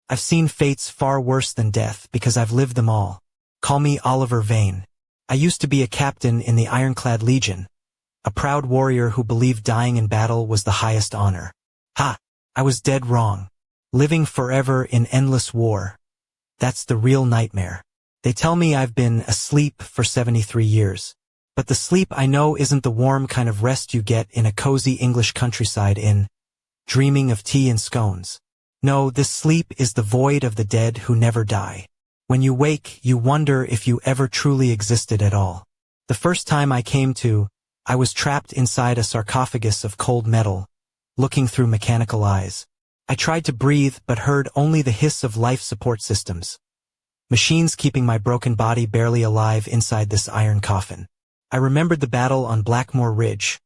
I've seen fates far worse than death because I've lived them all. Call me Oliver Vane. I used to be a captain in the Ironclad Legion, a proud warrior who believed dying in battle was the highest honor. Ha! I was dead wrong. Living forever in endless war. That's the real nightmare. They tell me I've been asleep for 73 years. But the sleep I know isn't the warm kind of rest you get in a cozy English countryside dreaming of tea and scones. No, this sleep is the void of the dead who never die. When you wake, you wonder if you ever truly existed at all. The first time I came to, I was trapped inside a sarcophagus of cold metal, looking through mechanical eyes. I tried to breathe but heard only the hiss of life support systems. Machines keeping my broken body barely alive inside this iron coffin. I remembered the battle on Blackmore Ridge.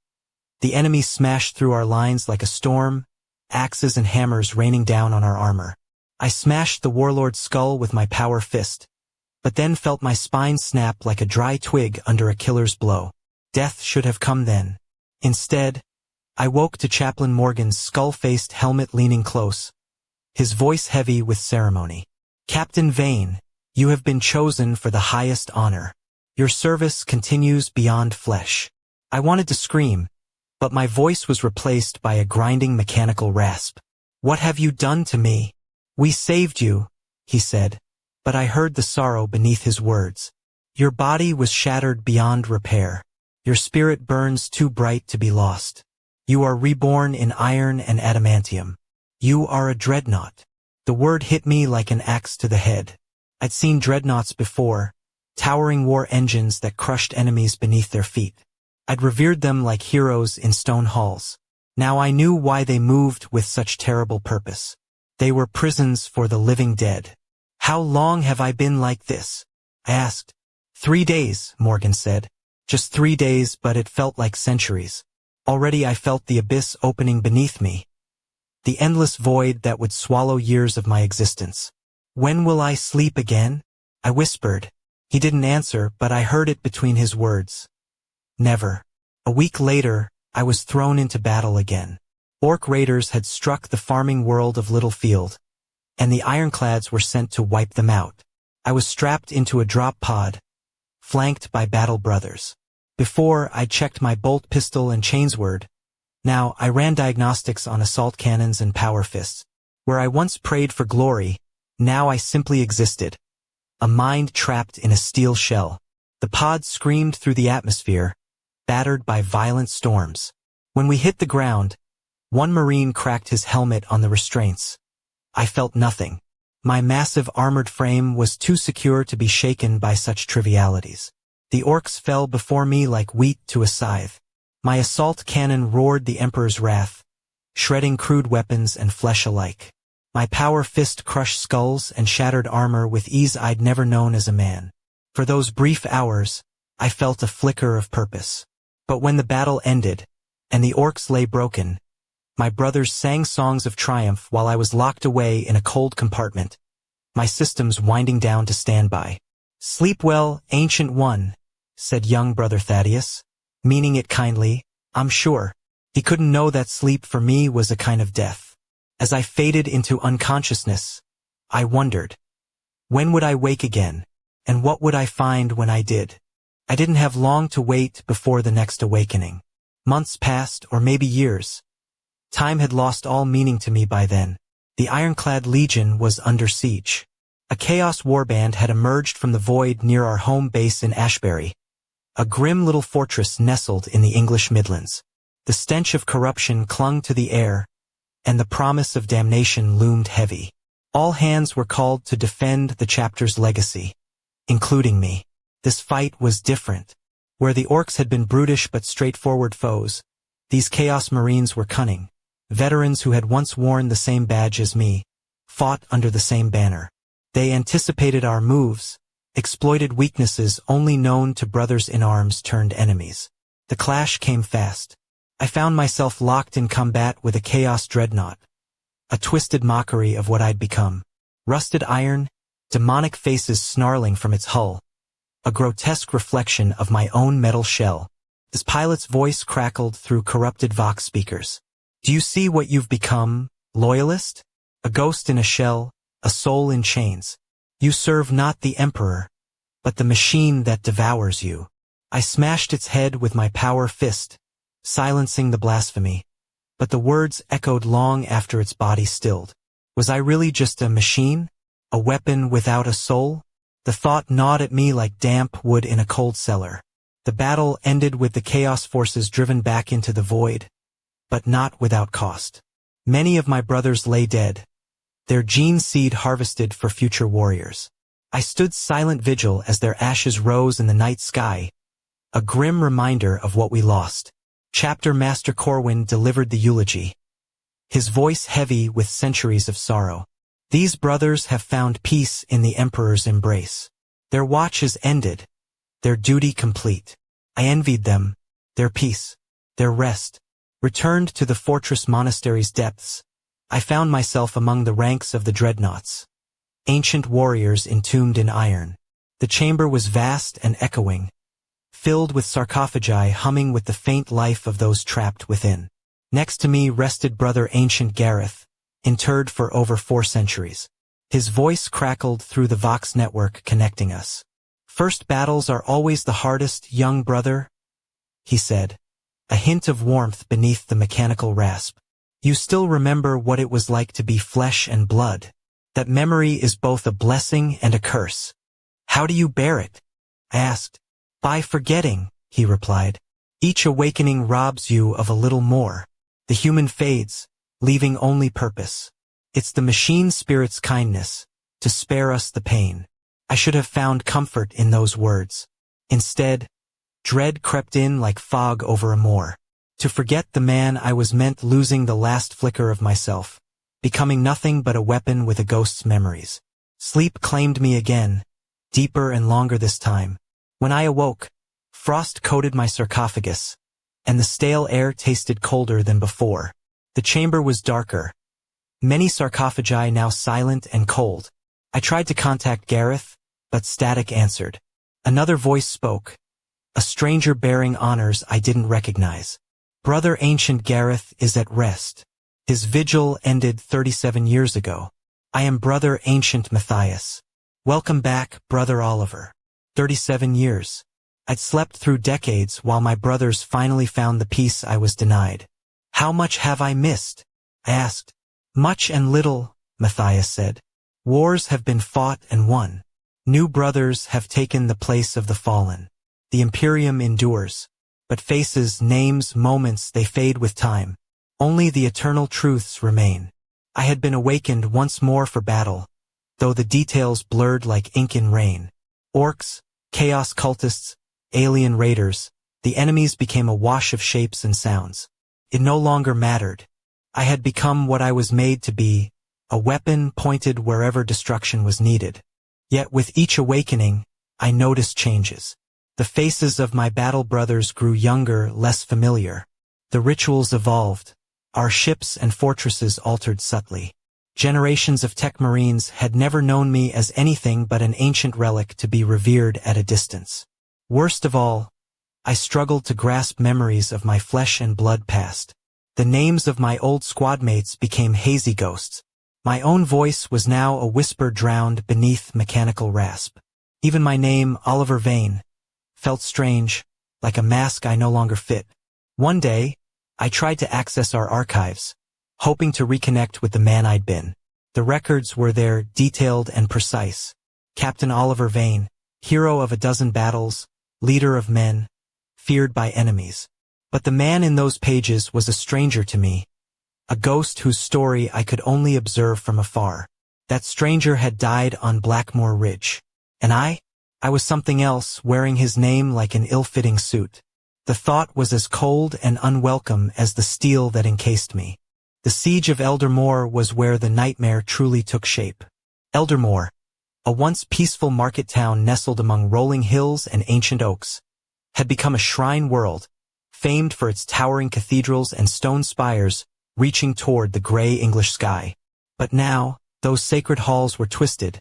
The enemy smashed through our lines like a storm, axes and hammers raining down on our armor. I smashed the warlord's skull with my power fist, but then felt my spine snap like a dry twig under a killer's blow. Death should have come then. Instead, I woke to Chaplain Morgan's skull-faced helmet leaning close, his voice heavy with ceremony. Captain Vane, you have been chosen for the highest honor. Your service continues beyond flesh. I wanted to scream, but my voice was replaced by a grinding mechanical rasp. What have you done to me? We saved you, he said, but I heard the sorrow beneath his words. Your body was shattered beyond repair. Your spirit burns too bright to be lost. You are reborn in iron and adamantium. You are a dreadnought. The word hit me like an axe to the head. I'd seen dreadnoughts before, towering war engines that crushed enemies beneath their feet. I'd revered them like heroes in stone halls. Now I knew why they moved with such terrible purpose. They were prisons for the living dead. How long have I been like this? I asked. 3 days, Morgan said. Just 3 days, but it felt like centuries. Already I felt the abyss opening beneath me. The endless void that would swallow years of my existence. When will I sleep again? I whispered. He didn't answer, but I heard it between his words. Never. A week later, I was thrown into battle again. Orc raiders had struck the farming world of Littlefield, and the ironclads were sent to wipe them out. I was strapped into a drop pod, flanked by battle brothers. Before, I checked my bolt pistol and chainsword. Now, I ran diagnostics on assault cannons and power fists. Where I once prayed for glory, now I simply existed. A mind trapped in a steel shell. The pod screamed through the atmosphere, battered by violent storms. When we hit the ground, one Marine cracked his helmet on the restraints. I felt nothing. My massive armored frame was too secure to be shaken by such trivialities. The orcs fell before me like wheat to a scythe. My assault cannon roared the Emperor's wrath, shredding crude weapons and flesh alike. My power fist crushed skulls and shattered armor with ease I'd never known as a man. For those brief hours, I felt a flicker of purpose. But when the battle ended, and the orcs lay broken, my brothers sang songs of triumph while I was locked away in a cold compartment, my systems winding down to standby. Sleep well, Ancient One, said young brother Thaddeus, meaning it kindly, I'm sure. He couldn't know that sleep for me was a kind of death. As I faded into unconsciousness, I wondered, when would I wake again, and what would I find when I did? I didn't have long to wait before the next awakening. Months passed, or maybe years. Time had lost all meaning to me by then. The Ironclad Legion was under siege. A chaos warband had emerged from the void near our home base in Ashbury, a grim little fortress nestled in the English Midlands. The stench of corruption clung to the air, and the promise of damnation loomed heavy. All hands were called to defend the chapter's legacy, including me. This fight was different. Where the orcs had been brutish but straightforward foes, these Chaos Marines were cunning. Veterans who had once worn the same badge as me, fought under the same banner. They anticipated our moves, exploited weaknesses only known to brothers in arms turned enemies. The clash came fast. I found myself locked in combat with a Chaos Dreadnought, a twisted mockery of what I'd become. Rusted iron, demonic faces snarling from its hull, a grotesque reflection of my own metal shell. This pilot's voice crackled through corrupted Vox speakers. Do you see what you've become, loyalist? A ghost in a shell, a soul in chains. You serve not the emperor, but the machine that devours you. I smashed its head with my power fist, silencing the blasphemy, but the words echoed long after its body stilled. Was I really just a machine? A weapon without a soul? The thought gnawed at me like damp wood in a cold cellar. The battle ended with the chaos forces driven back into the void, but not without cost. Many of my brothers lay dead, their gene seed harvested for future warriors. I stood silent vigil as their ashes rose in the night sky, a grim reminder of what we lost. Chapter Master Corwin delivered the eulogy, his voice heavy with centuries of sorrow. These brothers have found peace in the Emperor's embrace. Their watch is ended, their duty complete. I envied them, their peace, their rest. Returned to the fortress monastery's depths, I found myself among the ranks of the dreadnoughts, ancient warriors entombed in iron. The chamber was vast and echoing, filled with sarcophagi humming with the faint life of those trapped within. Next to me rested Brother Ancient Gareth, interred for over 4 centuries. His voice crackled through the Vox network connecting us. First battles are always the hardest, young brother, he said, a hint of warmth beneath the mechanical rasp. You still remember what it was like to be flesh and blood. That memory is both a blessing and a curse. How do you bear it? I asked. By forgetting, he replied. Each awakening robs you of a little more. The human fades, leaving only purpose. It's the machine spirit's kindness, to spare us the pain. I should have found comfort in those words. Instead, dread crept in like fog over a moor. To forget the man I was meant losing the last flicker of myself, becoming nothing but a weapon with a ghost's memories. Sleep claimed me again, deeper and longer this time. When I awoke, frost coated my sarcophagus, and the stale air tasted colder than before. The chamber was darker, many sarcophagi now silent and cold. I tried to contact Gareth, but static answered. Another voice spoke, a stranger bearing honors I didn't recognize. Brother Ancient Gareth is at rest. His vigil ended 37 years ago. I am Brother Ancient Matthias. Welcome back, Brother Oliver. 37 years. I'd slept through decades while my brothers finally found the peace I was denied. How much have I missed? I asked. Much and little, Matthias said. Wars have been fought and won. New brothers have taken the place of the fallen. The Imperium endures. But faces, names, moments, they fade with time. Only the eternal truths remain. I had been awakened once more for battle, though the details blurred like ink in rain. Orcs, chaos cultists, alien raiders, the enemies became a wash of shapes and sounds. It no longer mattered. I had become what I was made to be, a weapon pointed wherever destruction was needed. Yet with each awakening, I noticed changes. The faces of my battle brothers grew younger, less familiar. The rituals evolved. Our ships and fortresses altered subtly. Generations of tech marines had never known me as anything but an ancient relic to be revered at a distance. Worst of all, I struggled to grasp memories of my flesh and blood past. The names of my old squadmates became hazy ghosts. My own voice was now a whisper drowned beneath mechanical rasp. Even my name, Oliver Vane, felt strange, like a mask I no longer fit. One day, I tried to access our archives, hoping to reconnect with the man I'd been. The records were there, detailed and precise. Captain Oliver Vane, hero of a dozen battles, leader of men, feared by enemies. But the man in those pages was a stranger to me, a ghost whose story I could only observe from afar. That stranger had died on Blackmore Ridge. And I was something else, wearing his name like an ill-fitting suit. The thought was as cold and unwelcome as the steel that encased me. The siege of Eldermoor was where the nightmare truly took shape. Eldermoor, a once peaceful market town nestled among rolling hills and ancient oaks, had become a shrine world, famed for its towering cathedrals and stone spires reaching toward the gray English sky. But now, those sacred halls were twisted,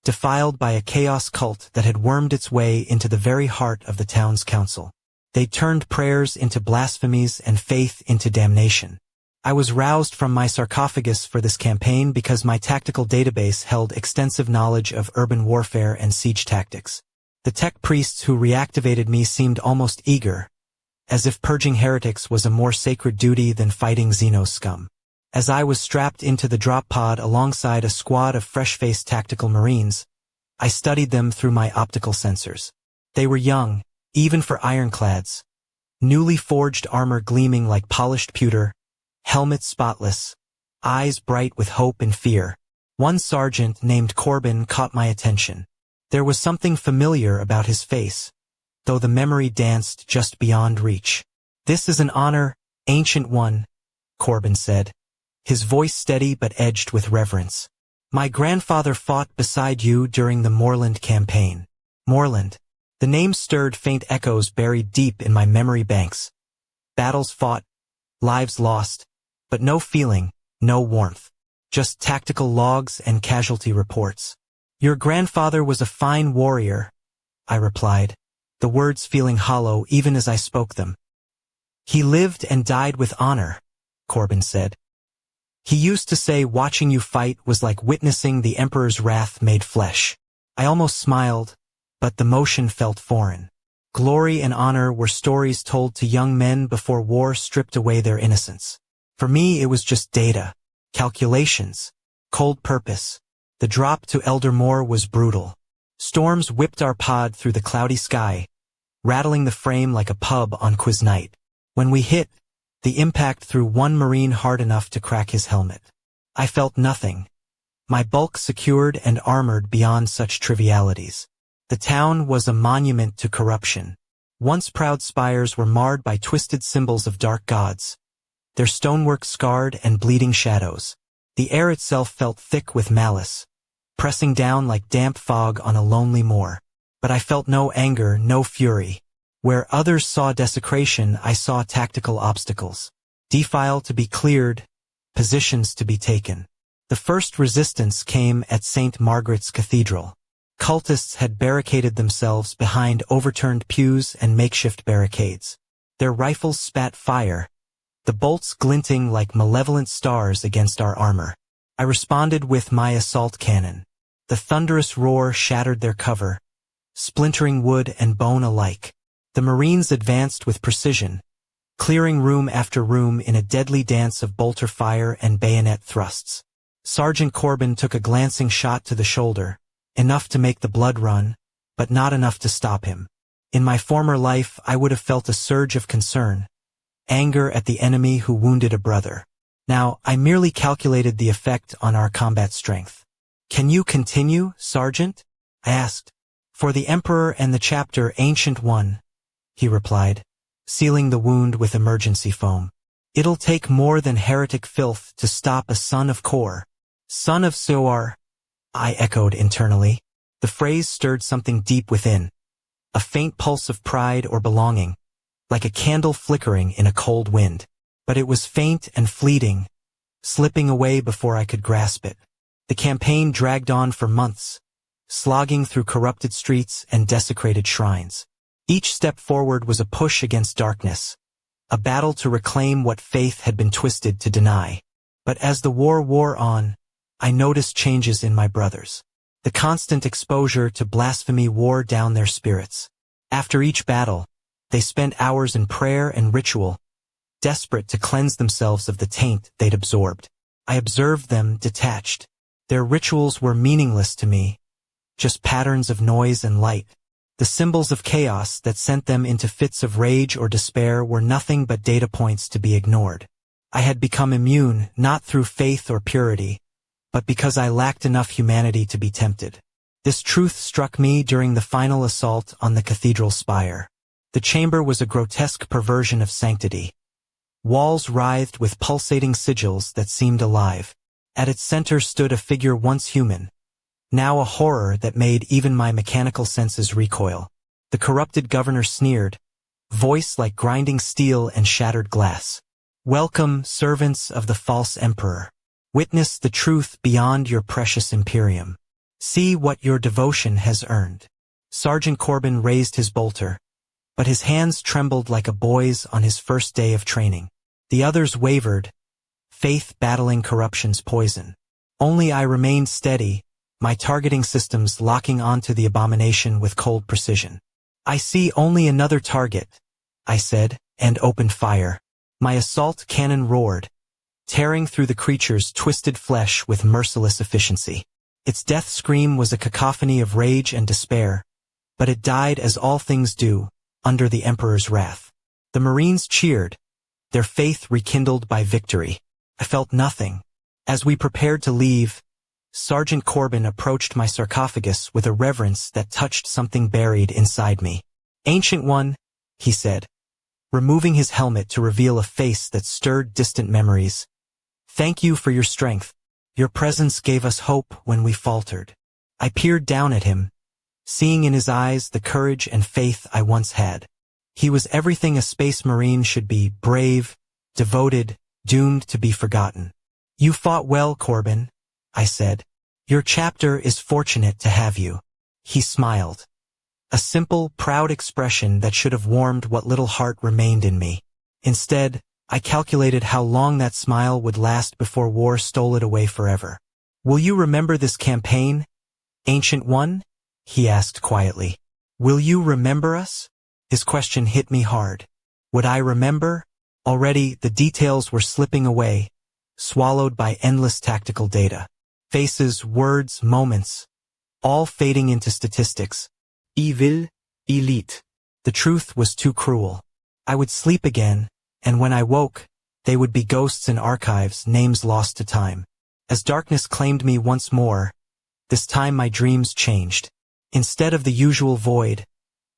defiled by a chaos cult that had wormed its way into the very heart of the town's council. They turned prayers into blasphemies and faith into damnation. I was roused from my sarcophagus for this campaign because my tactical database held extensive knowledge of urban warfare and siege tactics. The tech priests who reactivated me seemed almost eager, as if purging heretics was a more sacred duty than fighting Xenos scum. As I was strapped into the drop pod alongside a squad of fresh-faced tactical marines, I studied them through my optical sensors. They were young, even for ironclads, newly forged armor gleaming like polished pewter, helmets spotless, eyes bright with hope and fear. One sergeant named Corbin caught my attention. There was something familiar about his face, though the memory danced just beyond reach. "This is an honor, Ancient One," Corbin said, his voice steady but edged with reverence. "My grandfather fought beside you during the Moorland campaign." Moorland. The name stirred faint echoes buried deep in my memory banks. Battles fought, lives lost, but no feeling, no warmth. Just tactical logs and casualty reports. "Your grandfather was a fine warrior," I replied, the words feeling hollow even as I spoke them. "He lived and died with honor," Corbin said. "He used to say watching you fight was like witnessing the Emperor's wrath made flesh." I almost smiled, but the motion felt foreign. Glory and honor were stories told to young men before war stripped away their innocence. For me, it was just data, calculations, cold purpose. The drop to Elder Moor was brutal. Storms whipped our pod through the cloudy sky, rattling the frame like a pub on quiz night. When we hit, the impact threw one Marine hard enough to crack his helmet. I felt nothing, my bulk secured and armored beyond such trivialities. The town was a monument to corruption. Once proud spires were marred by twisted symbols of dark gods, their stonework scarred and bleeding shadows. The air itself felt thick with malice, pressing down like damp fog on a lonely moor. But I felt no anger, no fury. Where others saw desecration, I saw tactical obstacles. Defile to be cleared, positions to be taken. The first resistance came at St. Margaret's Cathedral. Cultists had barricaded themselves behind overturned pews and makeshift barricades. Their rifles spat fire, the bolts glinting like malevolent stars against our armor. I responded with my assault cannon. The thunderous roar shattered their cover, splintering wood and bone alike. The Marines advanced with precision, clearing room after room in a deadly dance of bolter fire and bayonet thrusts. Sergeant Corbin took a glancing shot to the shoulder, enough to make the blood run, but not enough to stop him. In my former life, I would have felt a surge of concern, anger at the enemy who wounded a brother. Now, I merely calculated the effect on our combat strength. "Can you continue, Sergeant?" I asked. "For the Emperor and the Chapter, Ancient One," he replied, sealing the wound with emergency foam. "It'll take more than heretic filth to stop a son of Kor." "Son of Soar," I echoed internally. The phrase stirred something deep within, a faint pulse of pride or belonging, like a candle flickering in a cold wind. But it was faint and fleeting, slipping away before I could grasp it. The campaign dragged on for months, slogging through corrupted streets and desecrated shrines. Each step forward was a push against darkness, a battle to reclaim what faith had been twisted to deny. But as the war wore on, I noticed changes in my brothers. The constant exposure to blasphemy wore down their spirits. After each battle, they spent hours in prayer and ritual, desperate to cleanse themselves of the taint they'd absorbed. I observed them detached. Their rituals were meaningless to me, just patterns of noise and light. The symbols of chaos that sent them into fits of rage or despair were nothing but data points to be ignored. I had become immune, not through faith or purity, but because I lacked enough humanity to be tempted. This truth struck me during the final assault on the cathedral spire. The chamber was a grotesque perversion of sanctity. Walls writhed with pulsating sigils that seemed alive. At its center stood a figure once human, now a horror that made even my mechanical senses recoil. The corrupted governor sneered, voice like grinding steel and shattered glass. "Welcome, servants of the false emperor. Witness the truth beyond your precious Imperium. See what your devotion has earned." Sergeant Corbin raised his bolter, but his hands trembled like a boy's on his first day of training. The others wavered, faith battling corruption's poison. Only I remained steady, my targeting systems locking onto the abomination with cold precision. "I see only another target," I said, and opened fire. My assault cannon roared, tearing through the creature's twisted flesh with merciless efficiency. Its death scream was a cacophony of rage and despair, but it died as all things do, under the Emperor's wrath. The Marines cheered, their faith rekindled by victory. I felt nothing. As we prepared to leave, Sergeant Corbin approached my sarcophagus with a reverence that touched something buried inside me. "Ancient One," he said, removing his helmet to reveal a face that stirred distant memories. "Thank you for your strength. Your presence gave us hope when we faltered." I peered down at him, seeing in his eyes the courage and faith I once had. He was everything a space marine should be: brave, devoted, doomed to be forgotten. "You fought well, Corbin," I said. "Your chapter is fortunate to have you." He smiled. A simple, proud expression that should have warmed what little heart remained in me. Instead, I calculated how long that smile would last before war stole it away forever. "Will you remember this campaign, Ancient One?" he asked quietly. "Will you remember us?" His question hit me hard. Would I remember? Already, the details were slipping away, swallowed by endless tactical data. Faces, words, moments, all fading into statistics. Evil, elite. The truth was too cruel. I would sleep again, and when I woke, they would be ghosts in archives, names lost to time. As darkness claimed me once more, this time my dreams changed. Instead of the usual void,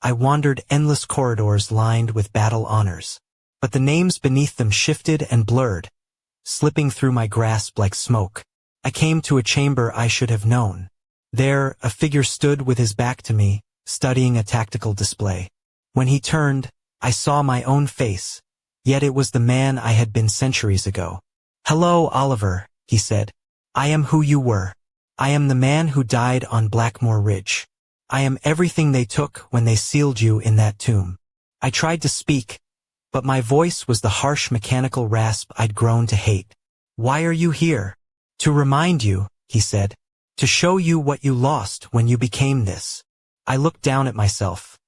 I wandered endless corridors lined with battle honors. But the names beneath them shifted and blurred, slipping through my grasp like smoke. I came to a chamber I should have known. There, a figure stood with his back to me, studying a tactical display. When he turned, I saw my own face, yet it was the man I had been centuries ago. "Hello, Oliver," he said. "I am who you were. I am the man who died on Blackmore Ridge. I am everything they took when they sealed you in that tomb." I tried to speak, but my voice was the harsh mechanical rasp I'd grown to hate. "Why are you here?" "To remind you," he said. "To show you what you lost when you became this." I looked down at myself.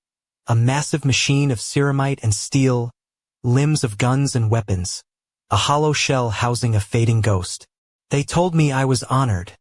A massive machine of ceramite and steel, limbs of guns and weapons, a hollow shell housing a fading ghost. "They told me I was honored,"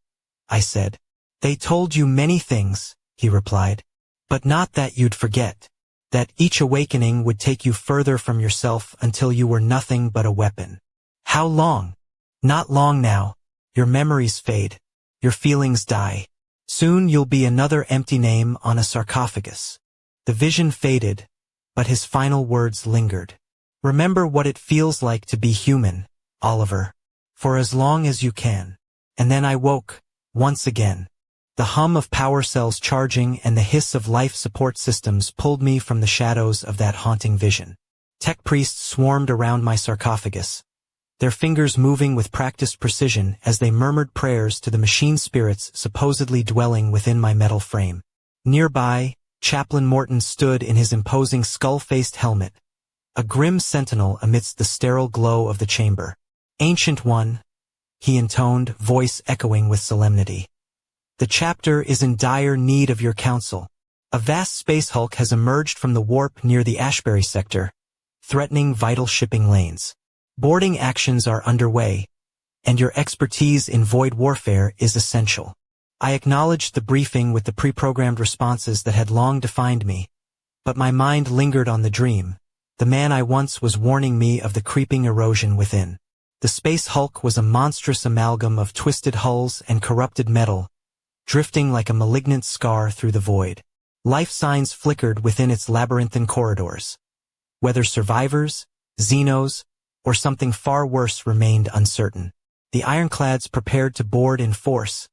I said. "They told you many things," he replied, "but not that you'd forget. That each awakening would take you further from yourself until you were nothing but a weapon." "How long?" "Not long now. Your memories fade. Your feelings die. Soon you'll be another empty name on a sarcophagus." The vision faded, but his final words lingered. "Remember what it feels like to be human, Oliver, for as long as you can." And then I woke, once again. The hum of power cells charging and the hiss of life support systems pulled me from the shadows of that haunting vision. Tech priests swarmed around my sarcophagus, their fingers moving with practiced precision as they murmured prayers to the machine spirits supposedly dwelling within my metal frame. Nearby, Chaplain Morton stood in his imposing skull-faced helmet, a grim sentinel amidst the sterile glow of the chamber. "Ancient One," he intoned, voice echoing with solemnity. "The chapter is in dire need of your counsel. A vast space hulk has emerged from the warp near the Ashbury sector, threatening vital shipping lanes. Boarding actions are underway, and your expertise in void warfare is essential." I acknowledged the briefing with the pre-programmed responses that had long defined me, but my mind lingered on the dream. The man I once was warning me of the creeping erosion within. The space hulk was a monstrous amalgam of twisted hulls and corrupted metal, drifting like a malignant scar through the void. Life signs flickered within its labyrinthine corridors. Whether survivors, Xenos, or something far worse remained uncertain. The ironclads prepared to board in force,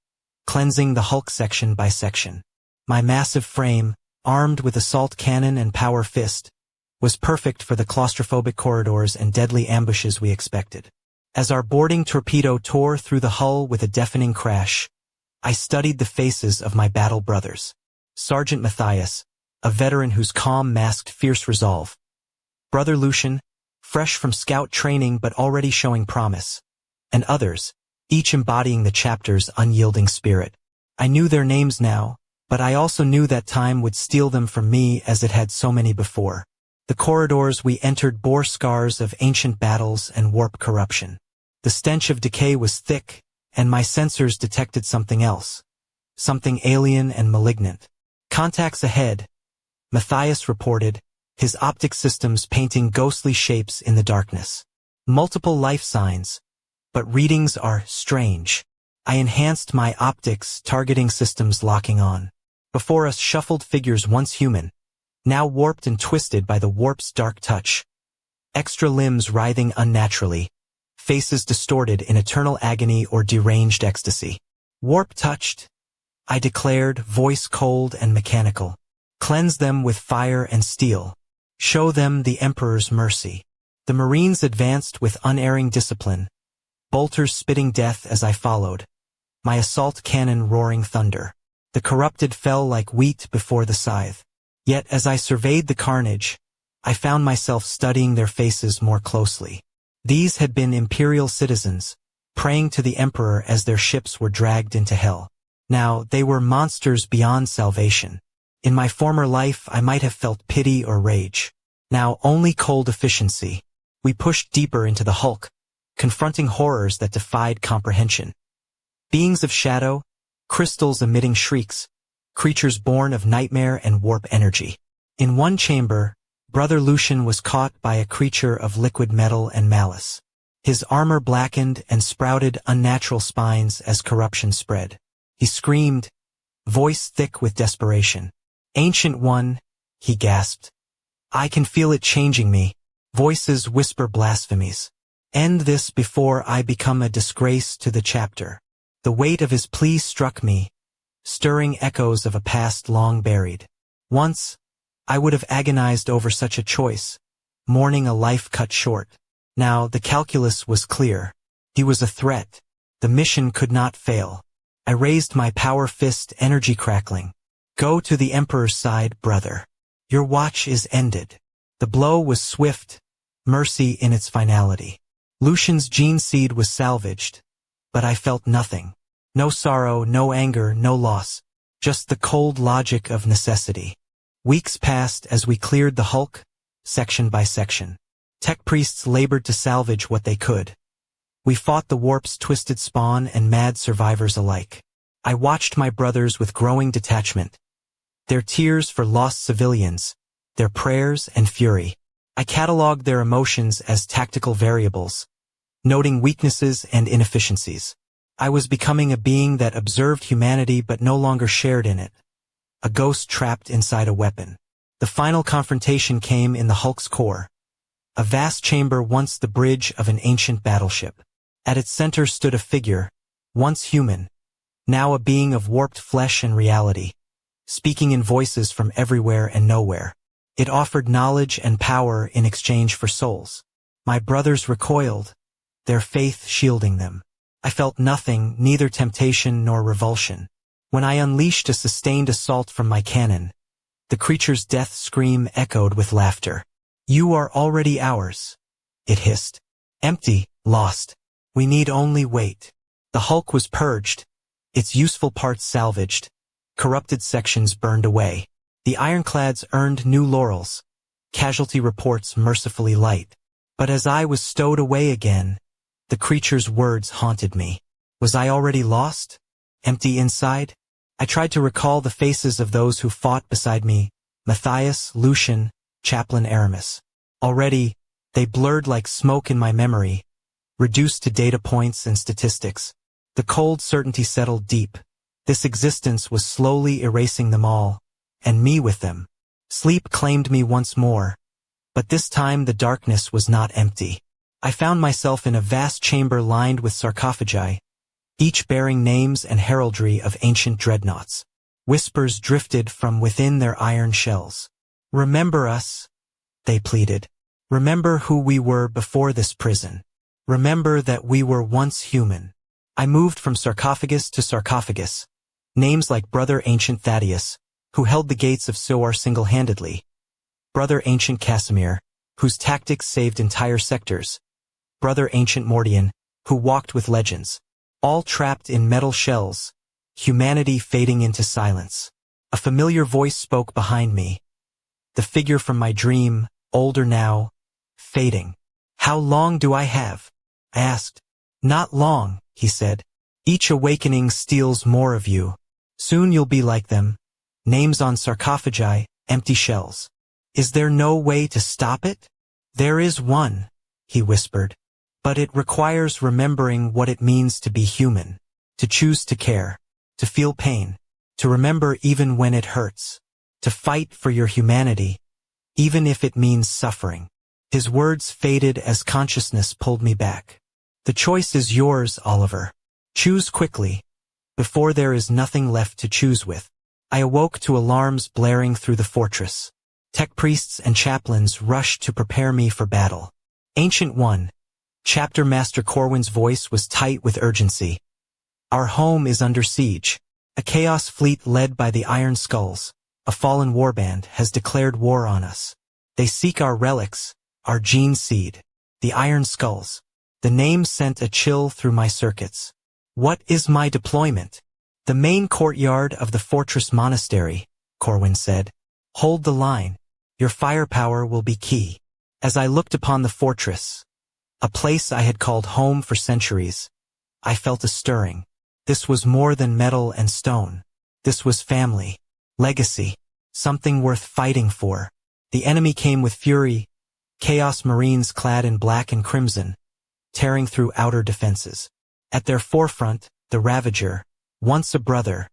cleansing the hulk section by section. My massive frame, armed with assault cannon and power fist, was perfect for the claustrophobic corridors and deadly ambushes we expected. As our boarding torpedo tore through the hull with a deafening crash, I studied the faces of my battle brothers. Sergeant Matthias, a veteran whose calm masked fierce resolve. Brother Lucian, fresh from scout training but already showing promise. and others, each embodying the chapter's unyielding spirit. I knew their names now, but I also knew that time would steal them from me as it had so many before. The corridors we entered bore scars of ancient battles and warp corruption. The stench of decay was thick, and my sensors detected something else. Something alien and malignant. "Contacts ahead," Matthias reported, his optic systems painting ghostly shapes in the darkness. "Multiple life signs, but readings are strange." I enhanced my optics, targeting systems locking on. Before us shuffled figures once human, now warped and twisted by the warp's dark touch. Extra limbs writhing unnaturally, faces distorted in eternal agony or deranged ecstasy. "Warp touched," I declared, voice cold and mechanical. "Cleanse them with fire and steel. Show them the Emperor's mercy." The Marines advanced with unerring discipline, bolters spitting death as I followed, my assault cannon roaring thunder. The corrupted fell like wheat before the scythe. Yet as I surveyed the carnage, I found myself studying their faces more closely. These had been Imperial citizens, praying to the Emperor as their ships were dragged into hell. Now they were monsters beyond salvation. In my former life I might have felt pity or rage. Now only cold efficiency. We pushed deeper into the hulk, confronting horrors that defied comprehension. Beings of shadow, crystals emitting shrieks, creatures born of nightmare and warp energy. In one chamber, Brother Lucian was caught by a creature of liquid metal and malice. His armor blackened and sprouted unnatural spines as corruption spread. He screamed, voice thick with desperation. "Ancient One," he gasped. "I can feel it changing me." Voices whisper blasphemies. "End this before I become a disgrace to the chapter." The weight of his plea struck me, stirring echoes of a past long buried. Once, I would have agonized over such a choice, mourning a life cut short. Now the calculus was clear. He was a threat. The mission could not fail. I raised my power fist, energy crackling. "Go to the Emperor's side, brother. Your watch is ended." The blow was swift, mercy in its finality. Lucian's gene seed was salvaged, but I felt nothing. No sorrow, no anger, no loss. Just the cold logic of necessity. Weeks passed as we cleared the hulk, section by section. Tech priests labored to salvage what they could. We fought the warp's twisted spawn and mad survivors alike. I watched my brothers with growing detachment. Their tears for lost civilians, their prayers and fury. I cataloged their emotions as tactical variables, noting weaknesses and inefficiencies. I was becoming a being that observed humanity but no longer shared in it. A ghost trapped inside a weapon. The final confrontation came in the hulk's core. A vast chamber once the bridge of an ancient battleship. At its center stood a figure, once human, now a being of warped flesh and reality, speaking in voices from everywhere and nowhere. It offered knowledge and power in exchange for souls. My brothers recoiled, their faith shielding them. I felt nothing, neither temptation nor revulsion. When I unleashed a sustained assault from my cannon, the creature's death scream echoed with laughter. "You are already ours," it hissed. "Empty, lost. We need only wait." The hulk was purged, its useful parts salvaged, corrupted sections burned away. The ironclads earned new laurels, casualty reports mercifully light. But as I was stowed away again, the creature's words haunted me. Was I already lost? Empty inside? I tried to recall the faces of those who fought beside me, Matthias, Lucian, Chaplain Aramis. Already, they blurred like smoke in my memory, reduced to data points and statistics. The cold certainty settled deep. This existence was slowly erasing them all, and me with them. Sleep claimed me once more, but this time the darkness was not empty. I found myself in a vast chamber lined with sarcophagi, each bearing names and heraldry of ancient dreadnoughts. Whispers drifted from within their iron shells. "Remember us," they pleaded. "Remember who we were before this prison. Remember that we were once human." I moved from sarcophagus to sarcophagus. Names like Brother Ancient Thaddeus, who held the gates of Soar single-handedly. Brother Ancient Casimir, whose tactics saved entire sectors. Brother Ancient Mordian, who walked with legends. All trapped in metal shells, humanity fading into silence. A familiar voice spoke behind me. The figure from my dream, older now, fading. "How long do I have?" I asked. "Not long," he said. "Each awakening steals more of you. Soon you'll be like them. Names on sarcophagi, empty shells. Is there no way to stop it?" "There is one," he whispered. "But it requires remembering what it means to be human, to choose to care, to feel pain, to remember even when it hurts, to fight for your humanity, even if it means suffering." His words faded as consciousness pulled me back. "The choice is yours, Oliver. Choose quickly, before there is nothing left to choose with." I awoke to alarms blaring through the fortress. Tech priests and chaplains rushed to prepare me for battle. Ancient One. Chapter Master Corwin's voice was tight with urgency. "Our home is under siege. A chaos fleet led by the Iron Skulls, a fallen warband, has declared war on us. They seek our relics, our gene seed. The Iron Skulls." The name sent a chill through my circuits. "What is my deployment?" "The main courtyard of the fortress monastery," Corwin said. "Hold the line. Your firepower will be key." As I looked upon the fortress, a place I had called home for centuries, I felt a stirring. This was more than metal and stone. This was family, legacy, something worth fighting for. The enemy came with fury, Chaos Marines clad in black and crimson, tearing through outer defenses. At their forefront, the Ravager, once a brother,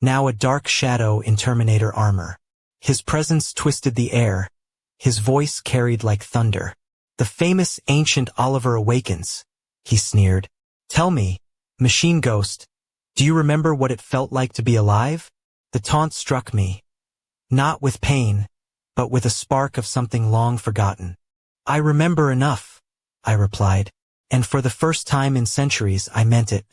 now a dark shadow in Terminator armor. His presence twisted the air, his voice carried like thunder. "The famous ancient Oliver awakens," he sneered. "Tell me, Machine Ghost, do you remember what it felt like to be alive?" The taunt struck me, not with pain, but with a spark of something long forgotten. "I remember enough," I replied, and for the first time in centuries I meant it.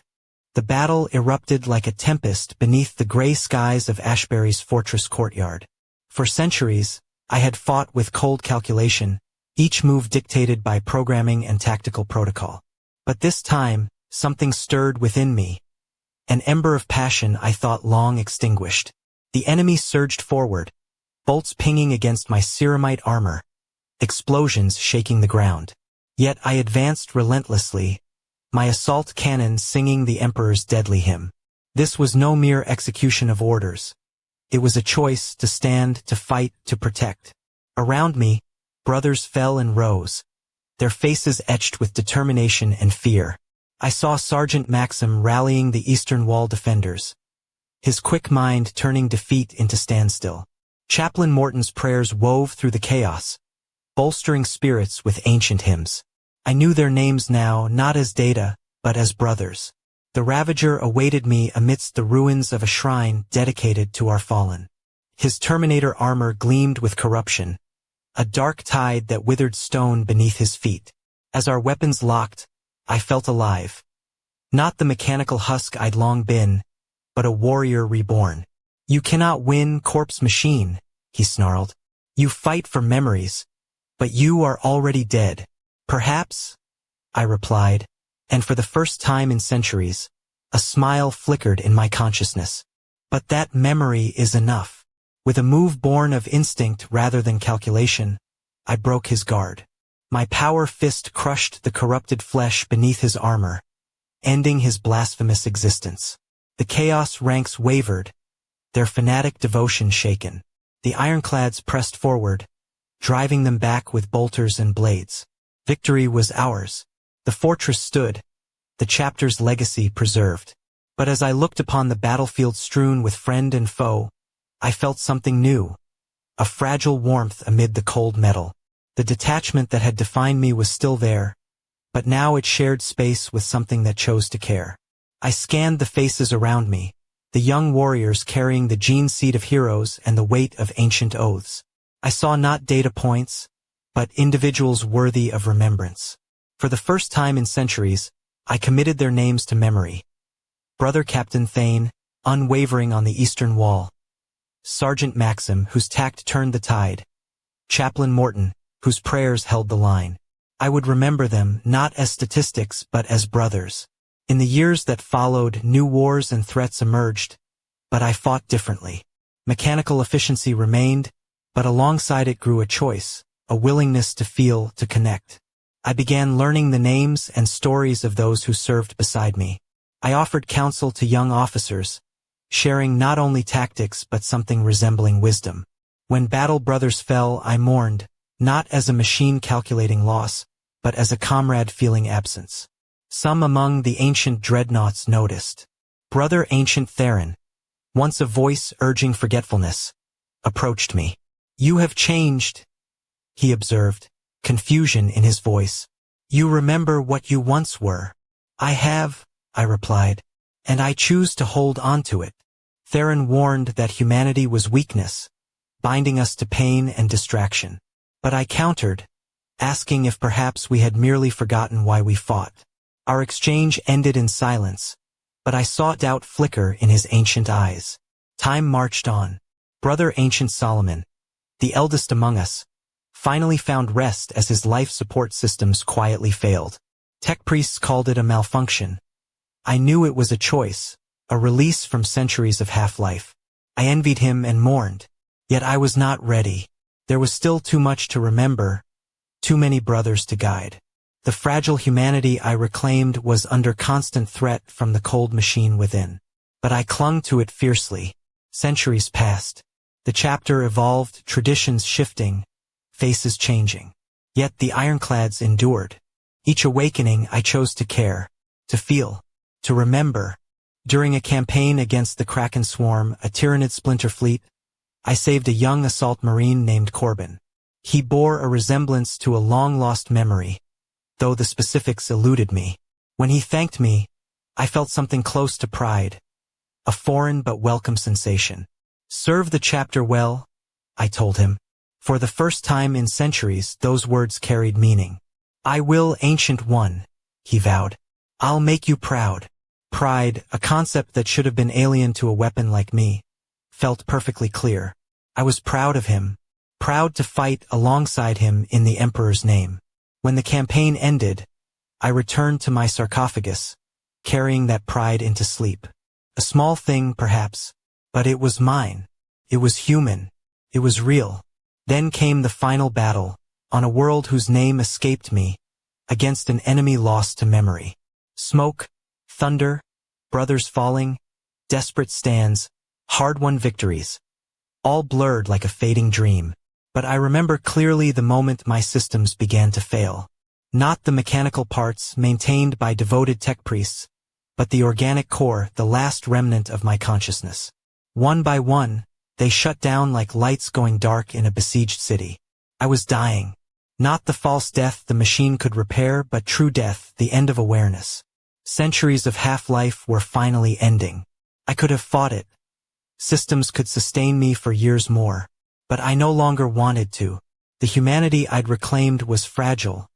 The battle erupted like a tempest beneath the gray skies of Ashbury's fortress courtyard. For centuries, I had fought with cold calculation, each move dictated by programming and tactical protocol. But this time, something stirred within me, an ember of passion I thought long extinguished. The enemy surged forward, bolts pinging against my ceramite armor, explosions shaking the ground. Yet I advanced relentlessly, my assault cannon singing the Emperor's deadly hymn. This was no mere execution of orders. It was a choice to stand, to fight, to protect. Around me, brothers fell and rose, their faces etched with determination and fear. I saw Sergeant Maxim rallying the Eastern Wall defenders, his quick mind turning defeat into standstill. Chaplain Morton's prayers wove through the chaos, bolstering spirits with ancient hymns. I knew their names now, not as data, but as brothers. The Ravager awaited me amidst the ruins of a shrine dedicated to our fallen. His Terminator armor gleamed with corruption, a dark tide that withered stone beneath his feet. As our weapons locked, I felt alive. Not the mechanical husk I'd long been, but a warrior reborn. "You cannot win, corpse machine," he snarled. "You fight for memories, but you are already dead." "Perhaps," I replied, and for the first time in centuries, a smile flickered in my consciousness. "But that memory is enough." With a move born of instinct rather than calculation, I broke his guard. My power fist crushed the corrupted flesh beneath his armor, ending his blasphemous existence. The Chaos ranks wavered, their fanatic devotion shaken. The ironclads pressed forward, driving them back with bolters and blades. Victory was ours. The fortress stood, the chapter's legacy preserved. But as I looked upon the battlefield strewn with friend and foe, I felt something new, a fragile warmth amid the cold metal. The detachment that had defined me was still there, but now it shared space with something that chose to care. I scanned the faces around me, the young warriors carrying the gene seed of heroes and the weight of ancient oaths. I saw not data points, but individuals worthy of remembrance. For the first time in centuries, I committed their names to memory. Brother Captain Thane, unwavering on the eastern wall. Sergeant Maxim, whose tact turned the tide. Chaplain Morton, whose prayers held the line. I would remember them not as statistics but as brothers. In the years that followed, new wars and threats emerged, but I fought differently. Mechanical efficiency remained, but alongside it grew a choice, a willingness to feel, to connect. I began learning the names and stories of those who served beside me. I offered counsel to young officers, sharing not only tactics but something resembling wisdom. When battle brothers fell, I mourned, not as a machine calculating loss, but as a comrade feeling absence. Some among the ancient dreadnoughts noticed. Brother Ancient Theron, once a voice urging forgetfulness, approached me. "You have changed," he observed, confusion in his voice. "You remember what you once were." "I have," I replied, "and I choose to hold on to it." Theron warned that humanity was weakness, binding us to pain and distraction. But I countered, asking if perhaps we had merely forgotten why we fought. Our exchange ended in silence, but I saw doubt flicker in his ancient eyes. Time marched on. Brother Ancient Solomon, the eldest among us, finally found rest as his life support systems quietly failed. Tech priests called it a malfunction. I knew it was a choice, a release from centuries of half-life. I envied him and mourned, yet I was not ready. There was still too much to remember, too many brothers to guide. The fragile humanity I reclaimed was under constant threat from the cold machine within. But I clung to it fiercely. Centuries passed. The chapter evolved, traditions shifting, faces changing. Yet the ironclads endured. Each awakening I chose to care, to feel, to remember. During a campaign against the Kraken Swarm, a Tyrannid splinter fleet, I saved a young assault marine named Corbin. He bore a resemblance to a long-lost memory, though the specifics eluded me. When he thanked me, I felt something close to pride, a foreign but welcome sensation. "Serve the chapter well," I told him. For the first time in centuries, those words carried meaning. "I will, Ancient One," he vowed. "I'll make you proud." Pride, a concept that should have been alien to a weapon like me, felt perfectly clear. I was proud of him, proud to fight alongside him in the Emperor's name. When the campaign ended, I returned to my sarcophagus, carrying that pride into sleep. A small thing, perhaps, but it was mine. It was human. It was real. Then came the final battle, on a world whose name escaped me, against an enemy lost to memory. Smoke, thunder, brothers falling, desperate stands, hard-won victories, all blurred like a fading dream. But I remember clearly the moment my systems began to fail. Not the mechanical parts maintained by devoted tech priests, but the organic core, the last remnant of my consciousness. One by one, they shut down like lights going dark in a besieged city. I was dying. Not the false death the machine could repair, but true death, the end of awareness. Centuries of half-life were finally ending. I could have fought it. Systems could sustain me for years more. But I no longer wanted to. The humanity I'd reclaimed was fragile,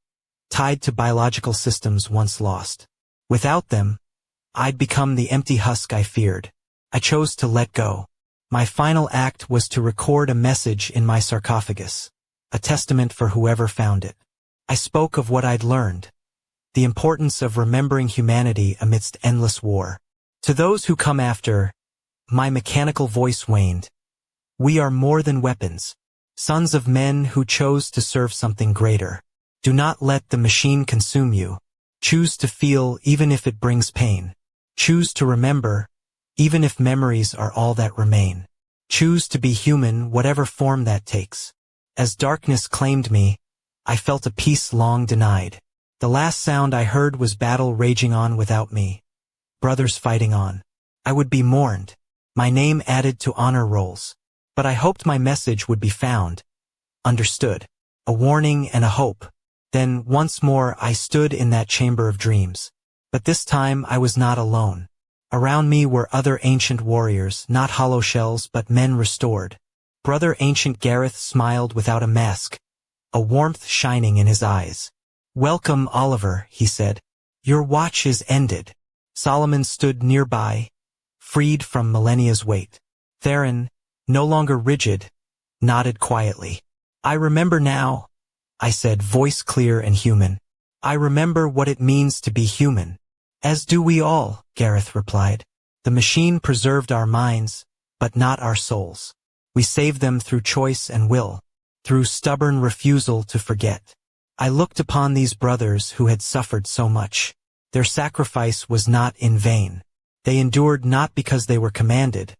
tied to biological systems once lost. Without them, I'd become the empty husk I feared. I chose to let go. My final act was to record a message in my sarcophagus, a testament for whoever found it. I spoke of what I'd learned, the importance of remembering humanity amidst endless war. To those who come after, my mechanical voice waned. We are more than weapons, sons of men who chose to serve something greater. Do not let the machine consume you. Choose to feel even if it brings pain. Choose to remember, even if memories are all that remain. Choose to be human, whatever form that takes. As darkness claimed me, I felt a peace long denied. The last sound I heard was battle raging on without me. Brothers fighting on. I would be mourned, my name added to honor rolls. But I hoped my message would be found, understood, a warning and a hope. Then, once more, I stood in that chamber of dreams. But this time I was not alone. Around me were other ancient warriors, not hollow shells but men restored. Brother Ancient Gareth smiled without a mask, a warmth shining in his eyes. "Welcome, Oliver," he said. "Your watch is ended." Solomon stood nearby, freed from millennia's weight. Theron, no longer rigid, nodded quietly. "I remember now," I said, voice clear and human. I remember what it means to be human. As do we all, Gareth replied. The machine preserved our minds, but not our souls. We saved them through choice and will, through stubborn refusal to forget. I looked upon these brothers who had suffered so much. Their sacrifice was not in vain. They endured not because they were commanded,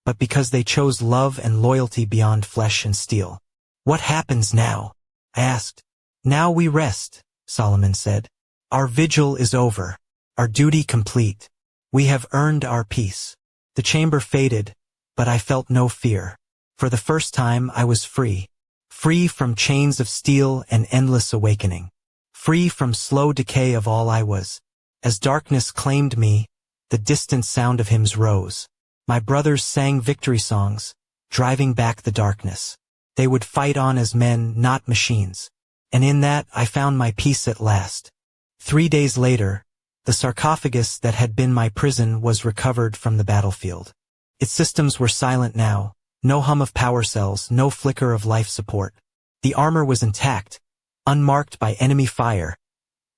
but because they chose love and loyalty beyond flesh and steel. What happens now? I asked. Now we rest, Solomon said. Our vigil is over, our duty complete. We have earned our peace. The chamber faded, but I felt no fear. For the first time I was free. Free from chains of steel and endless awakening. Free from slow decay of all I was. As darkness claimed me, the distant sound of hymns rose. My brothers sang victory songs, driving back the darkness. They would fight on as men, not machines. And in that I found my peace at last. 3 days later, the sarcophagus that had been my prison was recovered from the battlefield. Its systems were silent now, no hum of power cells, no flicker of life support. The armor was intact, unmarked by enemy fire,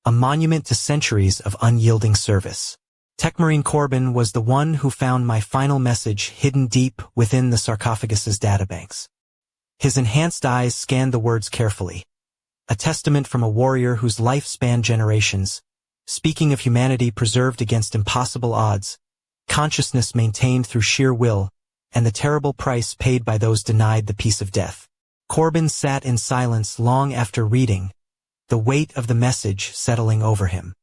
a monument to centuries of unyielding service. Techmarine Corbin was the one who found my final message hidden deep within the sarcophagus's databanks. His enhanced eyes scanned the words carefully. A testament from a warrior whose life spanned generations, speaking of humanity preserved against impossible odds, consciousness maintained through sheer will, and the terrible price paid by those denied the peace of death. Corbin sat in silence long after reading, the weight of the message settling over him.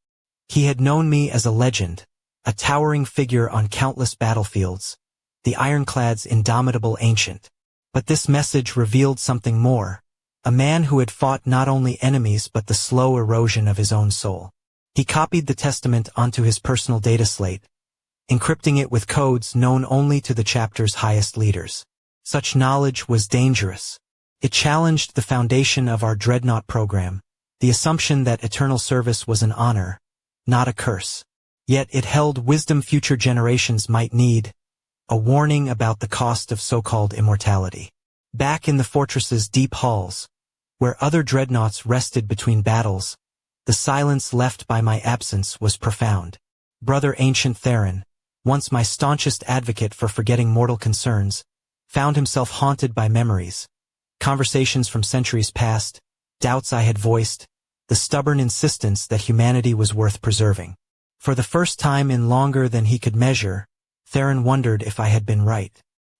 He had known me as a legend, a towering figure on countless battlefields, the ironclad's indomitable ancient. But this message revealed something more, a man who had fought not only enemies but the slow erosion of his own soul. He copied the testament onto his personal data slate, encrypting it with codes known only to the chapter's highest leaders. Such knowledge was dangerous. It challenged the foundation of our Dreadnought program, the assumption that eternal service was an honor, not a curse. Yet it held wisdom future generations might need, a warning about the cost of so-called immortality. Back in the fortress's deep halls, where other dreadnoughts rested between battles, the silence left by my absence was profound. Brother Ancient Theron, once my staunchest advocate for forgetting mortal concerns, found himself haunted by memories, conversations from centuries past, doubts I had voiced, the stubborn insistence that humanity was worth preserving. For the first time in longer than he could measure, Theron wondered if I had been right.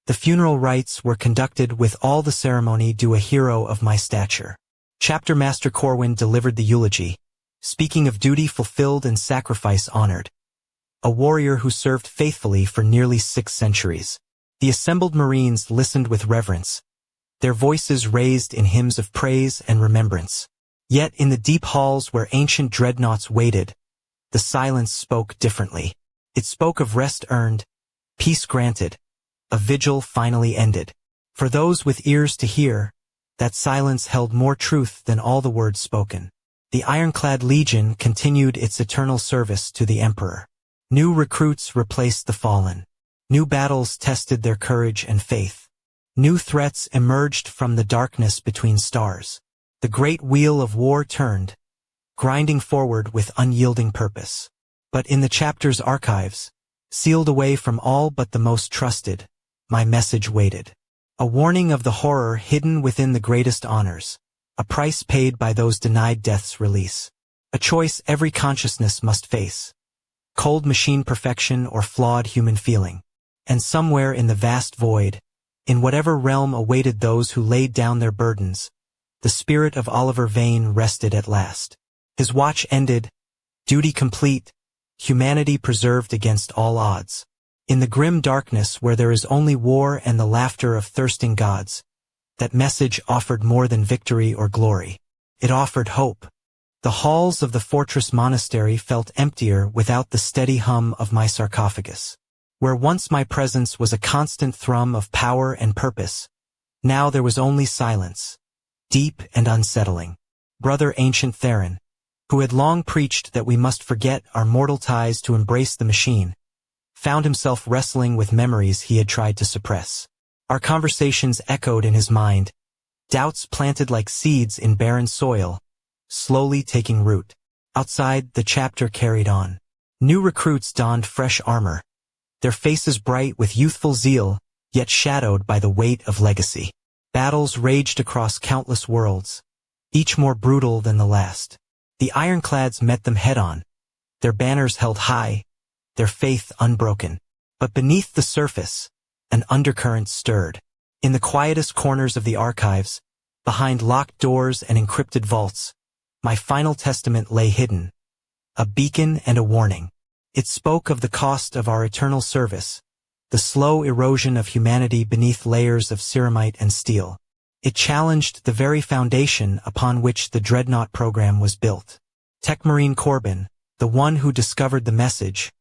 The funeral rites were conducted with all the ceremony due a hero of my stature. Chapter Master Corwin delivered the eulogy, speaking of duty fulfilled and sacrifice honored. A warrior who served faithfully for nearly 6 centuries. The assembled Marines listened with reverence, their voices raised in hymns of praise and remembrance. Yet in the deep halls where ancient dreadnoughts waited, the silence spoke differently. It spoke of rest earned, peace granted, a vigil finally ended. For those with ears to hear, that silence held more truth than all the words spoken. The ironclad legion continued its eternal service to the Emperor. New recruits replaced the fallen. New battles tested their courage and faith. New threats emerged from the darkness between stars. The great wheel of war turned, grinding forward with unyielding purpose. But in the chapter's archives, sealed away from all but the most trusted, my message waited. A warning of the horror hidden within the greatest honors, a price paid by those denied death's release. A choice every consciousness must face. Cold machine perfection or flawed human feeling. And somewhere in the vast void, in whatever realm awaited those who laid down their burdens, the spirit of Oliver Vane rested at last. His watch ended, duty complete, humanity preserved against all odds. In the grim darkness where there is only war and the laughter of thirsting gods, that message offered more than victory or glory. It offered hope. The halls of the fortress monastery felt emptier without the steady hum of my sarcophagus. Where once my presence was a constant thrum of power and purpose, now there was only silence, deep and unsettling. Brother Ancient Theron, who had long preached that we must forget our mortal ties to embrace the machine, found himself wrestling with memories he had tried to suppress. Our conversations echoed in his mind, doubts planted like seeds in barren soil, slowly taking root. Outside, the chapter carried on. New recruits donned fresh armor, their faces bright with youthful zeal, yet shadowed by the weight of legacy. Battles raged across countless worlds, each more brutal than the last. The ironclads met them head-on, their banners held high, their faith unbroken. But beneath the surface, an undercurrent stirred. In the quietest corners of the archives, behind locked doors and encrypted vaults, my final testament lay hidden, a beacon and a warning. It spoke of the cost of our eternal service, the slow erosion of humanity beneath layers of ceramite and steel. It challenged the very foundation upon which the Dreadnought program was built. Techmarine Corbin, the one who discovered the message,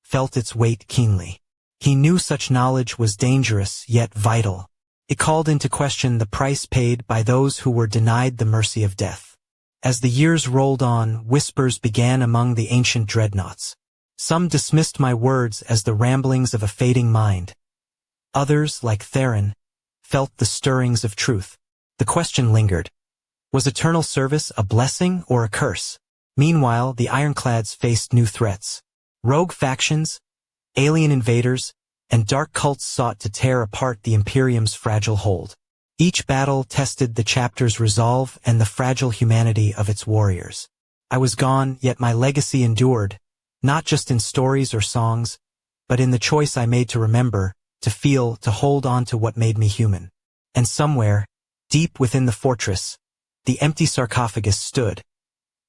felt its weight keenly. He knew such knowledge was dangerous yet vital. It called into question the price paid by those who were denied the mercy of death. As the years rolled on, whispers began among the ancient dreadnoughts. Some dismissed my words as the ramblings of a fading mind. Others, like Theron, felt the stirrings of truth. The question lingered. Was eternal service a blessing or a curse? Meanwhile, the ironclads faced new threats. Rogue factions, alien invaders, and dark cults sought to tear apart the Imperium's fragile hold. Each battle tested the chapter's resolve and the fragile humanity of its warriors. I was gone, yet my legacy endured, not just in stories or songs, but in the choice I made to remember, to feel, to hold on to what made me human. And somewhere, deep within the fortress, the empty sarcophagus stood,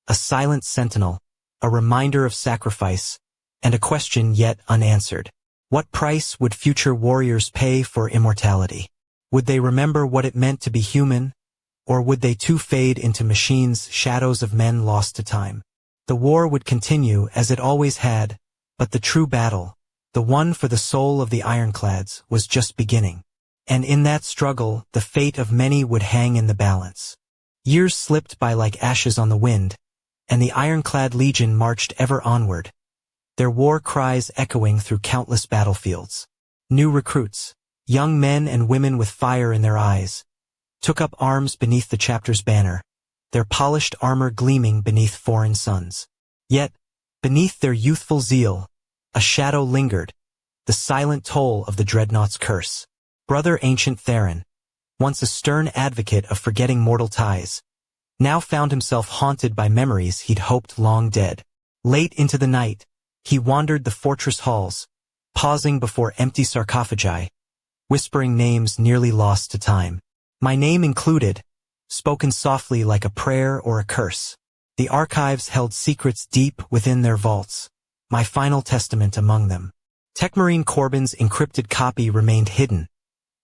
a silent sentinel, a reminder of sacrifice, and a question yet unanswered. What price would future warriors pay for immortality? Would they remember what it meant to be human, or would they too fade into machines, shadows of men lost to time? The war would continue as it always had, but the true battle, the one for the soul of the ironclads, was just beginning. And in that struggle, the fate of many would hang in the balance. Years slipped by like ashes on the wind, and the ironclad legion marched ever onward, their war cries echoing through countless battlefields. New recruits, young men and women with fire in their eyes, took up arms beneath the chapter's banner, their polished armor gleaming beneath foreign suns. Yet, beneath their youthful zeal, a shadow lingered, the silent toll of the Dreadnought's curse. Brother Ancient Theron, once a stern advocate of forgetting mortal ties, now found himself haunted by memories he'd hoped long dead. Late into the night, he wandered the fortress halls, pausing before empty sarcophagi, whispering names nearly lost to time. My name included, spoken softly like a prayer or a curse. The archives held secrets deep within their vaults, my final testament among them. Techmarine Corbin's encrypted copy remained hidden,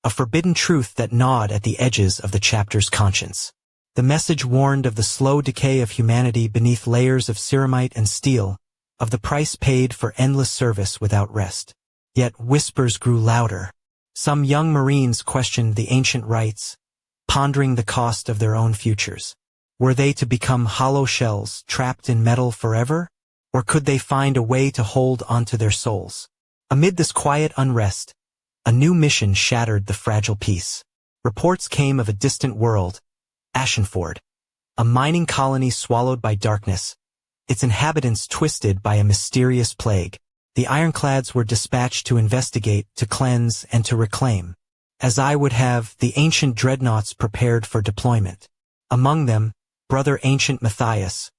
a forbidden truth that gnawed at the edges of the chapter's conscience. The message warned of the slow decay of humanity beneath layers of ceramite and steel, of the price paid for endless service without rest. Yet whispers grew louder. Some young Marines questioned the ancient rites, pondering the cost of their own futures. Were they to become hollow shells trapped in metal forever? Or could they find a way to hold onto their souls? Amid this quiet unrest, a new mission shattered the fragile peace. Reports came of a distant world, Ashenford, a mining colony swallowed by darkness, its inhabitants twisted by a mysterious plague. The ironclads were dispatched to investigate, to cleanse, and to reclaim. As I would have, the ancient dreadnoughts prepared for deployment. Among them, Brother Ancient Matthias,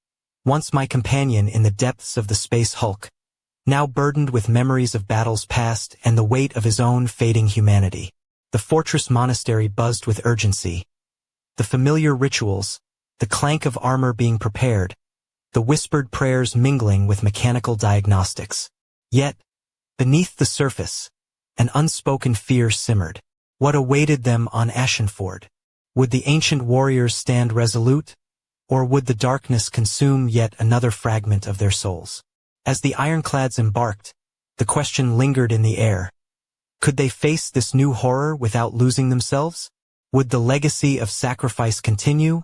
once my companion in the depths of the space hulk, now burdened with memories of battles past and the weight of his own fading humanity. The fortress monastery buzzed with urgency. The familiar rituals, the clank of armor being prepared, the whispered prayers mingling with mechanical diagnostics. Yet, beneath the surface, an unspoken fear simmered. What awaited them on Ashenford? Would the ancient warriors stand resolute, or would the darkness consume yet another fragment of their souls? As the ironclads embarked, the question lingered in the air. Could they face this new horror without losing themselves? Would the legacy of sacrifice continue,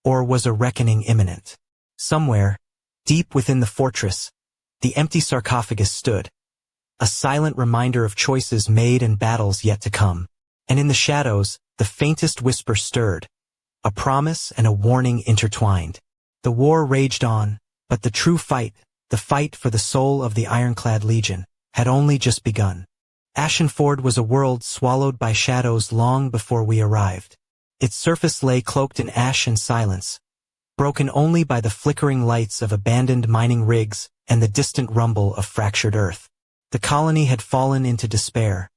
or was a reckoning imminent? Somewhere, deep within the fortress, the empty sarcophagus stood, a silent reminder of choices made and battles yet to come. And in the shadows, the faintest whisper stirred, a promise and a warning intertwined. The war raged on, But the true fight, the fight for the soul of the ironclad legion, had only just begun. Ashenford was a world swallowed by shadows long before we arrived. Its surface lay cloaked in ash and silence, broken only by the flickering lights of abandoned mining rigs and the distant rumble of fractured earth. The colony had fallen into despair,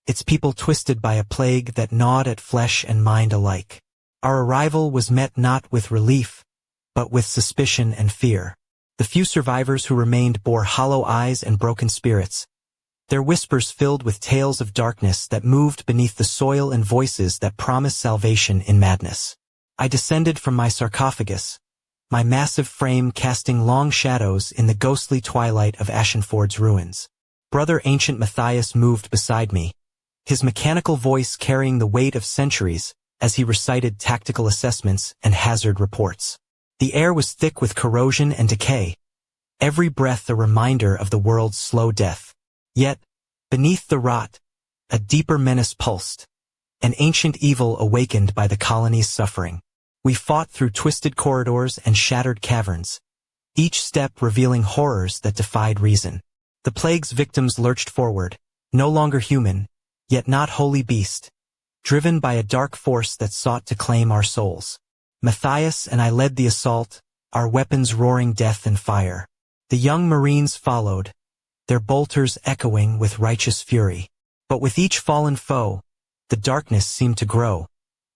its people twisted by a plague that gnawed at flesh and mind alike. Our arrival was met not with relief, but with suspicion and fear. The few survivors who remained bore hollow eyes and broken spirits, their whispers filled with tales of darkness that moved beneath the soil and voices that promised salvation in madness. I descended from my sarcophagus, my massive frame casting long shadows in the ghostly twilight of Ashenford's ruins. Brother Ancient Matthias moved beside me, his mechanical voice carrying the weight of centuries as he recited tactical assessments and hazard reports. The air was thick with corrosion and decay, every breath a reminder of the world's slow death. Yet, beneath the rot, a deeper menace pulsed, an ancient evil awakened by the colony's suffering. We fought through twisted corridors and shattered caverns, each step revealing horrors that defied reason. The plague's victims lurched forward, no longer human, yet not wholly beast, driven by a dark force that sought to claim our souls. Matthias and I led the assault, our weapons roaring death and fire. The young Marines followed, their bolters echoing with righteous fury. But with each fallen foe, the darkness seemed to grow,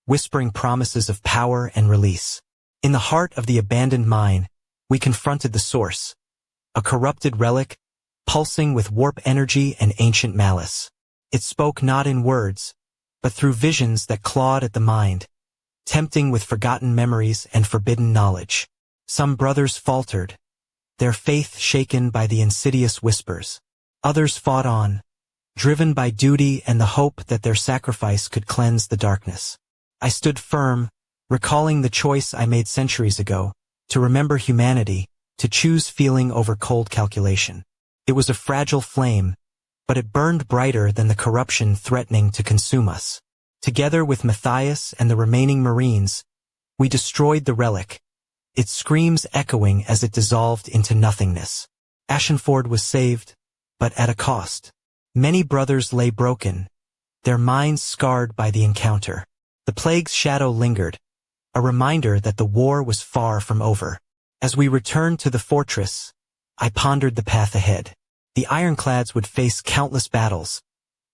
whispering promises of power and release. In the heart of the abandoned mine, we confronted the source, a corrupted relic, pulsing with warp energy and ancient malice. It spoke not in words, but through visions that clawed at the mind, tempting with forgotten memories and forbidden knowledge. Some brothers faltered, their faith shaken by the insidious whispers. Others fought on, driven by duty and the hope that their sacrifice could cleanse the darkness. I stood firm, recalling the choice I made centuries ago, to remember humanity, to choose feeling over cold calculation. It was a fragile flame, but it burned brighter than the corruption threatening to consume us. Together with Matthias and the remaining Marines, we destroyed the relic, its screams echoing as it dissolved into nothingness. Ashenford was saved, but at a cost. Many brothers lay broken, their minds scarred by the encounter. The plague's shadow lingered, a reminder that the war was far from over. As we returned to the fortress, I pondered the path ahead. The ironclads would face countless battles,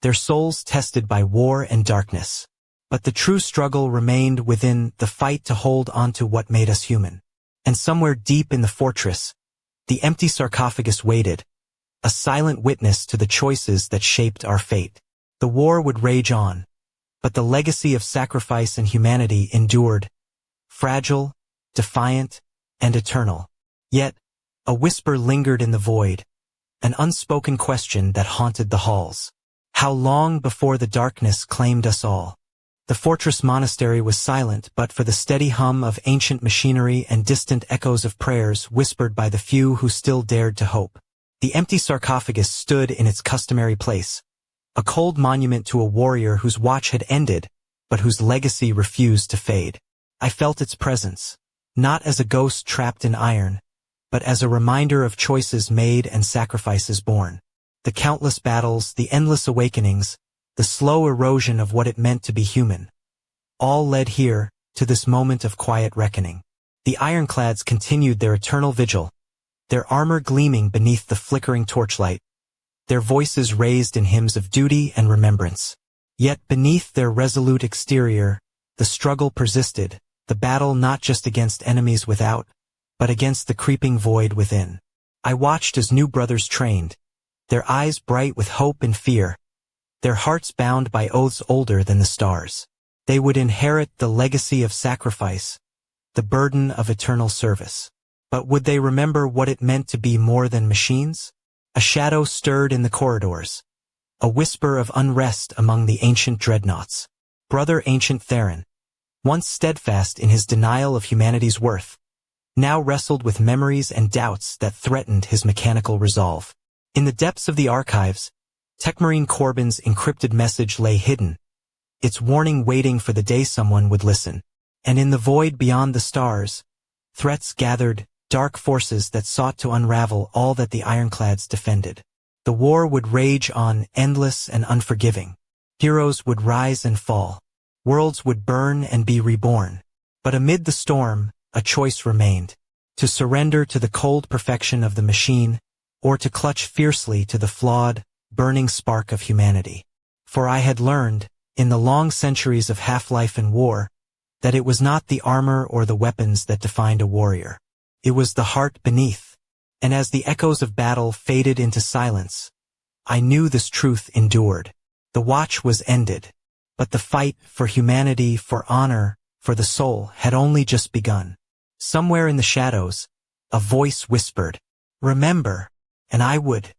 their souls tested by war and darkness. But the true struggle remained within the fight to hold onto what made us human. And somewhere deep in the fortress, the empty sarcophagus waited, a silent witness to the choices that shaped our fate. The war would rage on, but the legacy of sacrifice and humanity endured, fragile, defiant, and eternal. Yet, a whisper lingered in the void, an unspoken question that haunted the halls. How long before the darkness claimed us all? The fortress monastery was silent but for the steady hum of ancient machinery and distant echoes of prayers whispered by the few who still dared to hope. The empty sarcophagus stood in its customary place, a cold monument to a warrior whose watch had ended, but whose legacy refused to fade. I felt its presence, not as a ghost trapped in iron, but as a reminder of choices made and sacrifices borne. The countless battles, the endless awakenings, the slow erosion of what it meant to be human, all led here, to this moment of quiet reckoning. The ironclads continued their eternal vigil, their armor gleaming beneath the flickering torchlight, their voices raised in hymns of duty and remembrance. Yet beneath their resolute exterior, the struggle persisted, the battle not just against enemies without, but against the creeping void within. I watched as new brothers trained, their eyes bright with hope and fear, their hearts bound by oaths older than the stars. They would inherit the legacy of sacrifice, the burden of eternal service. But would they remember what it meant to be more than machines? A shadow stirred in the corridors, a whisper of unrest among the ancient dreadnoughts. Brother Ancient Theron, once steadfast in his denial of humanity's worth, now wrestled with memories and doubts that threatened his mechanical resolve. In the depths of the archives, Techmarine Corbin's encrypted message lay hidden, its warning waiting for the day someone would listen. And in the void beyond the stars, threats gathered, dark forces that sought to unravel all that the ironclads defended. The war would rage on, endless and unforgiving. Heroes would rise and fall. Worlds would burn and be reborn. But amid the storm, a choice remained: to surrender to the cold perfection of the machine, or to clutch fiercely to the flawed, burning spark of humanity. For I had learned, in the long centuries of half-life and war, that it was not the armor or the weapons that defined a warrior. It was the heart beneath. And as the echoes of battle faded into silence, I knew this truth endured. The watch was ended, but the fight for humanity, for honor, for the soul had only just begun. Somewhere in the shadows, a voice whispered, "Remember," and I would.